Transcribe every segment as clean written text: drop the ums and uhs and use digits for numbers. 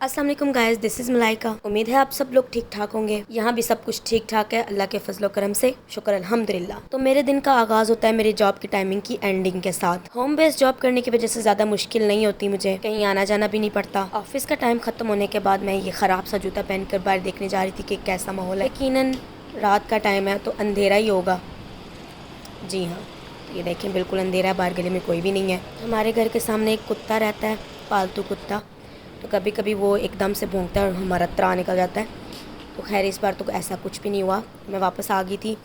अस्सलाम वालेकुम guys, this is Malaika. उम्मीद है आप सब लोग ठीक ठाक होंगे। यहाँ भी सब कुछ ठीक ठाक है, अल्लाह के फजलो करम से, शुक्र अल्हम्दुलिल्लाह। तो मेरे दिन का आगाज़ होता है मेरी जॉब की टाइमिंग की एंडिंग के साथ। होम बेस्ड जॉब करने की वजह से ज़्यादा मुश्किल नहीं होती, मुझे कहीं आना जाना भी नहीं पड़ता। ऑफिस का टाइम ख़त्म होने के बाद मैं ये ख़राब सा जूता पहन कर बाहर देखने जा रही थी कि कैसा माहौल है। यकीनन रात का टाइम है तो अंधेरा ही होगा। जी हाँ, ये देखें बिल्कुल अंधेरा है, बाहर गली में कोई भी नहीं है। हमारे घर के सामने एक कुत्ता रहता है, पालतू कुत्ता। तो कभी कभी वो एकदम से भौंकता है और हमारा त्राह निकल जाता है। तो खैर इस बार तो ऐसा कुछ भी नहीं हुआ। मैं वापस आ गई थी,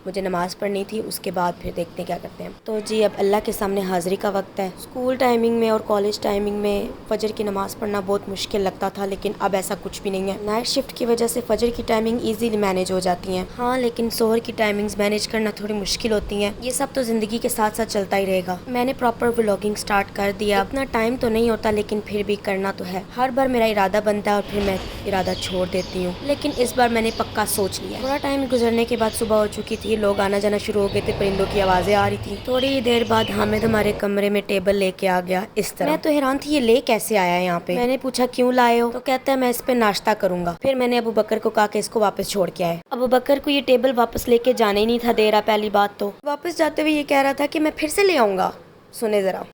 मुझे नमाज़ पढ़नी थी, उसके बाद फिर देखते हैं क्या करते हैं। तो जी अब अल्लाह के सामने हाज़िरी का वक्त है। स्कूल टाइमिंग में और कॉलेज टाइमिंग में फ़जर की नमाज़ पढ़ना बहुत मुश्किल लगता था, लेकिन अब ऐसा कुछ भी नहीं है। नाइट शिफ्ट की वजह से फ़जर की टाइमिंग ईजीली मैनेज हो जाती हैं। हाँ, लेकिन सोहर की टाइमिंग्स मैनेज करना थोड़ी मुश्किल होती हैं। ये सब तो ज़िंदगी के साथ साथ चलता ही रहेगा। मैंने प्रॉपर व्लॉगिंग स्टार्ट कर दिया। इतना टाइम तो नहीं होता, लेकिन फिर भी करना तो है। हर बार मेरा इरादा बनता है और फिर मैं इरादा छोड़ देती हूँ, लेकिन इस बार मैंने पक्का सोच लिया। थोड़ा टाइम गुजरने के बाद सुबह हो चुकी थी, लोग आना जाना शुरू हो गए थे, परिंदों की आवाज़ें आ रही थी। थोड़ी देर बाद हामिद हमारे कमरे में टेबल लेके आ गया इस तरह। मैं तो हैरान थी, ये ले कैसे आया यहाँ पे। मैंने पूछा क्यों लाए हो, तो कहता है मैं इस पे नाश्ता करूंगा। फिर मैंने अबू बकर को कहा कि इसको वापस छोड़ के आए। अबू बकर को ये टेबल वापस लेके जाने ही नहीं था दे रहा। पहली बात तो वापस जाते हुए ये कह रहा था कि मैं फिर से ले आऊंगा। सुने जरा,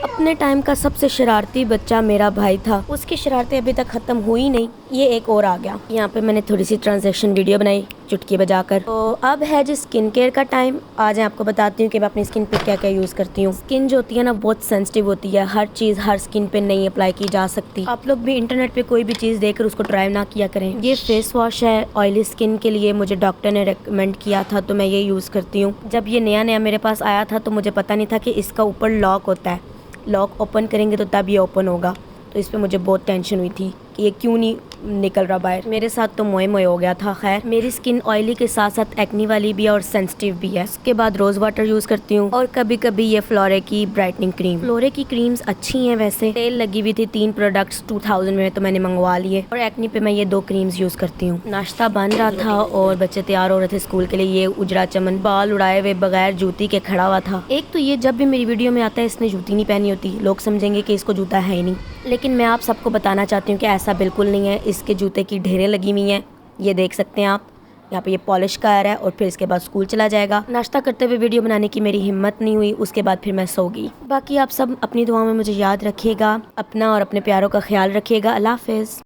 अपने टाइम का सबसे शरारती बच्चा मेरा भाई था, उसकी शरारतें अभी तक खत्म हुई नहीं, ये एक और आ गया। यहाँ पे मैंने थोड़ी सी ट्रांजैक्शन वीडियो बनाई चुटकी बजाकर। तो अब है जी स्किन केयर का टाइम। आज आपको बताती हूँ कि मैं अपनी स्किन पे क्या क्या यूज़ करती हूँ। स्किन जो होती है ना बहुत सेंसिटिव होती है, हर चीज़ हर स्किन पे नहीं अप्लाई की जा सकती। आप लोग भी इंटरनेट पे कोई भी चीज़ देखकर उसको ट्राई ना किया करें। ये फेस वॉश है ऑयली स्किन के लिए, मुझे डॉक्टर ने रिकमेंड किया था तो मैं ये यूज़ करती हूँ। जब ये नया नया मेरे पास आया था तो मुझे पता नहीं था कि इसका ऊपर लॉक होता है, लॉक ओपन करेंगे तो तब ये ओपन होगा। तो इस पे मुझे बहुत टेंशन हुई थी कि ये क्यों नहीं निकल रहा बाहर। मेरे साथ तो मोए मोए हो गया था। खैर मेरी स्किन ऑयली के साथ साथ एक्नी वाली भी है और सेंसिटिव भी है। उसके बाद रोज़ वाटर यूज़ करती हूँ और कभी कभी ये फ्लोरे की ब्राइटनिंग क्रीम। फ्लोरे की क्रीम्स अच्छी हैं वैसे, सेल लगी हुई थी 3 प्रोडक्ट्स 2000 में, तो मैंने मंगवा लिए। और एक्नी पे मैं ये 2 क्रीम्स यूज़ करती हूँ। नाश्ता बन रहा था और बच्चे तैयार हो रहे थे स्कूल के लिए। ये उजरा चमन बाल उड़ाए हुए बगैर जूती के खड़ा हुआ था। एक तो ये जब भी मेरी वीडियो में आता है इसने जूती नहीं पहनी होती, लोग समझेंगे कि इसको जूता है ही नहीं, लेकिन मैं आप सबको बताना चाहती हूँ कि ऐसा बिल्कुल नहीं है। इसके जूते की ढेरें लगी हुई हैं, ये देख सकते हैं आप। यहाँ पे ये पॉलिश का आ रहा है और फिर इसके बाद स्कूल चला जाएगा। नाश्ता करते हुए वीडियो बनाने की मेरी हिम्मत नहीं हुई, उसके बाद फिर मैं सो गई। बाकी आप सब अपनी दुआओं में मुझे याद रखिएगा, अपना और अपने प्यारों का ख्याल रखिएगा। अल्लाह हाफिज़।